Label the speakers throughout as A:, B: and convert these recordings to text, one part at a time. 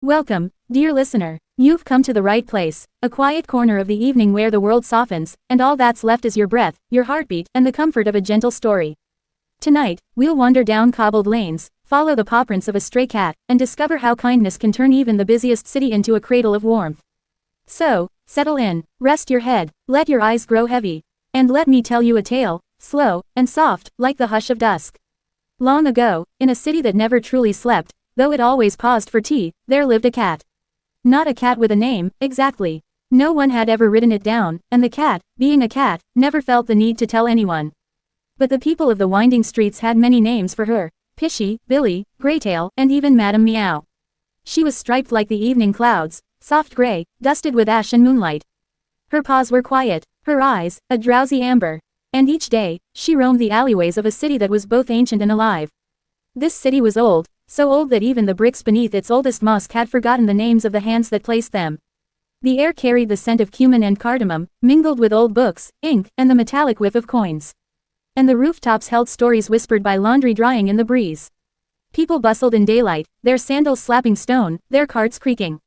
A: Welcome, dear listener. You've come to the right place, a quiet corner of the evening where the world softens, and all that's left is your breath, your heartbeat, and the comfort of a gentle story. Tonight, we'll wander down cobbled lanes, follow the paw prints of a stray cat, and discover how kindness can turn even the busiest city into a cradle of warmth. So, settle in, rest your head, let your eyes grow heavy, and let me tell you a tale, slow and soft, like the hush of dusk. Long ago, in a city that never truly slept, though it always paused for tea, there lived a cat. Not a cat with a name, exactly. No one had ever written it down, and the cat, being a cat, never felt the need to tell anyone. But the people of the winding streets had many names for her: Pishy, Billy, Graytail, and even Madame Meow. She was striped like the evening clouds, soft gray, dusted with ash and moonlight. Her paws were quiet, her eyes, a drowsy amber. And each day, she roamed the alleyways of a city that was both ancient and alive. This city was old, so old that even the bricks beneath its oldest mosque had forgotten the names of the hands that placed them. The air carried the scent of cumin and cardamom, mingled with old books, ink, and the metallic whiff of coins. And the rooftops held stories whispered by laundry drying in the breeze. People bustled in daylight, their sandals slapping stone, their carts creaking.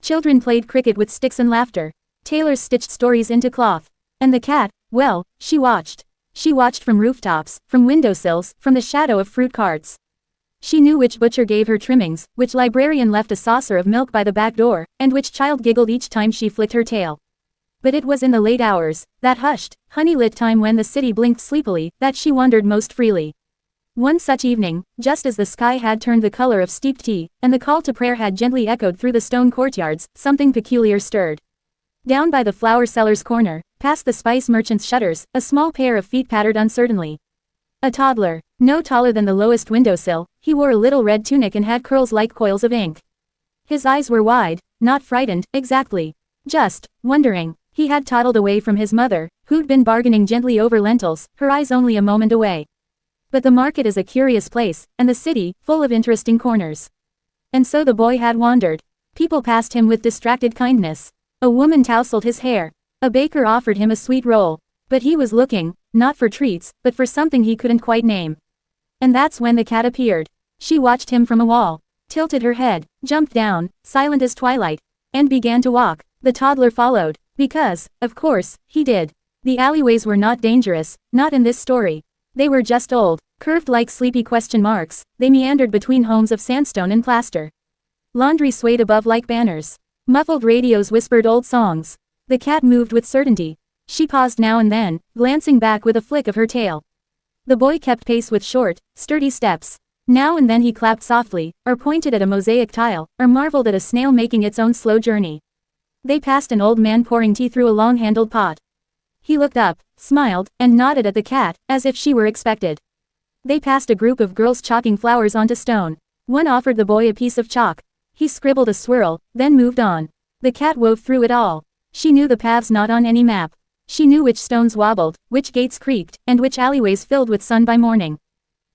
A: Children played cricket with sticks and laughter. Tailors stitched stories into cloth. And the cat, well, she watched. She watched from rooftops, from windowsills, from the shadow of fruit carts. She knew which butcher gave her trimmings, which librarian left a saucer of milk by the back door, and which child giggled each time she flicked her tail. But it was in the late hours, that hushed, honey-lit time when the city blinked sleepily, that she wandered most freely. One such evening, just as the sky had turned the color of steeped tea, and the call to prayer had gently echoed through the stone courtyards, something peculiar stirred. Down by the flower seller's corner, past the spice merchant's shutters, a small pair of feet pattered uncertainly. A toddler, no taller than the lowest windowsill, he wore a little red tunic and had curls like coils of ink. His eyes were wide, not frightened, exactly. Just wondering. He had toddled away from his mother, who'd been bargaining gently over lentils, her eyes only a moment away. But the market is a curious place, and the city, full of interesting corners. And so the boy had wandered. People passed him with distracted kindness. A woman tousled his hair. A baker offered him a sweet roll. But he was looking, not for treats, but for something he couldn't quite name. And that's when the cat appeared. She watched him from a wall, tilted her head, jumped down, silent as twilight, and began to walk. The toddler followed, because, of course, he did. The alleyways were not dangerous, not in this story. They were just old, curved like sleepy question marks, they meandered between homes of sandstone and plaster. Laundry swayed above like banners. Muffled radios whispered old songs. The cat moved with certainty. She paused now and then, glancing back with a flick of her tail. The boy kept pace with short, sturdy steps. Now and then he clapped softly, or pointed at a mosaic tile, or marveled at a snail making its own slow journey. They passed an old man pouring tea through a long-handled pot. He looked up, smiled, and nodded at the cat, as if she were expected. They passed a group of girls chalking flowers onto stone. One offered the boy a piece of chalk. He scribbled a swirl, then moved on. The cat wove through it all. She knew the paths not on any map. She knew which stones wobbled, which gates creaked, and which alleyways filled with sun by morning.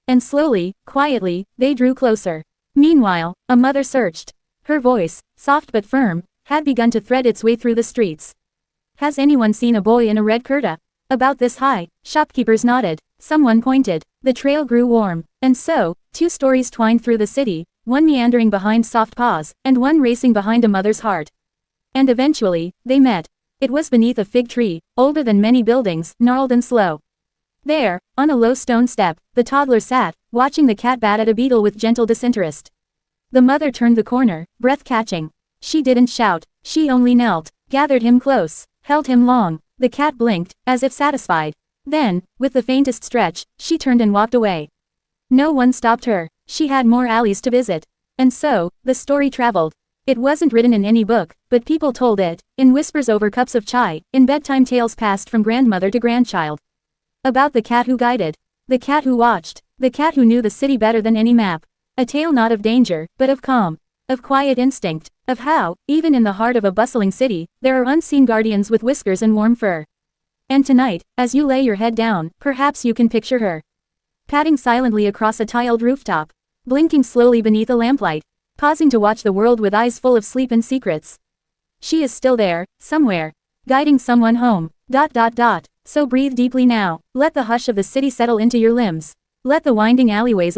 A: And slowly, quietly, they drew closer. Meanwhile, a mother searched. Her voice, soft but firm, had begun to thread its way through the streets. "Has anyone seen a boy in a red kurta? About this high?" Shopkeepers nodded. Someone pointed. The trail grew warm. And so, two stories twined through the city, one meandering behind soft paws, and one racing behind a mother's heart. And eventually, they met. It was beneath a fig tree, older than many buildings, gnarled and slow. There, on a low stone step, the toddler sat, watching the cat bat at a beetle with gentle disinterest. The mother turned the corner, breath-catching. She didn't shout, she only knelt, gathered him close, held him long. The cat blinked, as if satisfied. Then, with the faintest stretch, she turned and walked away. No one stopped her. She had more alleys to visit. And so, the story traveled. It wasn't written in any book, but people told it, in whispers over cups of chai, in bedtime tales passed from grandmother to grandchild. About the cat who guided. The cat who watched. The cat who knew the city better than any map. A tale not of danger, but of calm. Of quiet instinct. Of how, even in the heart of a bustling city, there are unseen guardians with whiskers and warm fur. And tonight, as you lay your head down, perhaps you can picture her. Padding silently across a tiled rooftop. Blinking slowly beneath a lamplight. Pausing to watch the world with eyes full of sleep and secrets. She is still there, somewhere. Guiding someone home. ... So breathe deeply now. Let the hush of the city settle into your limbs. Let the winding alleyways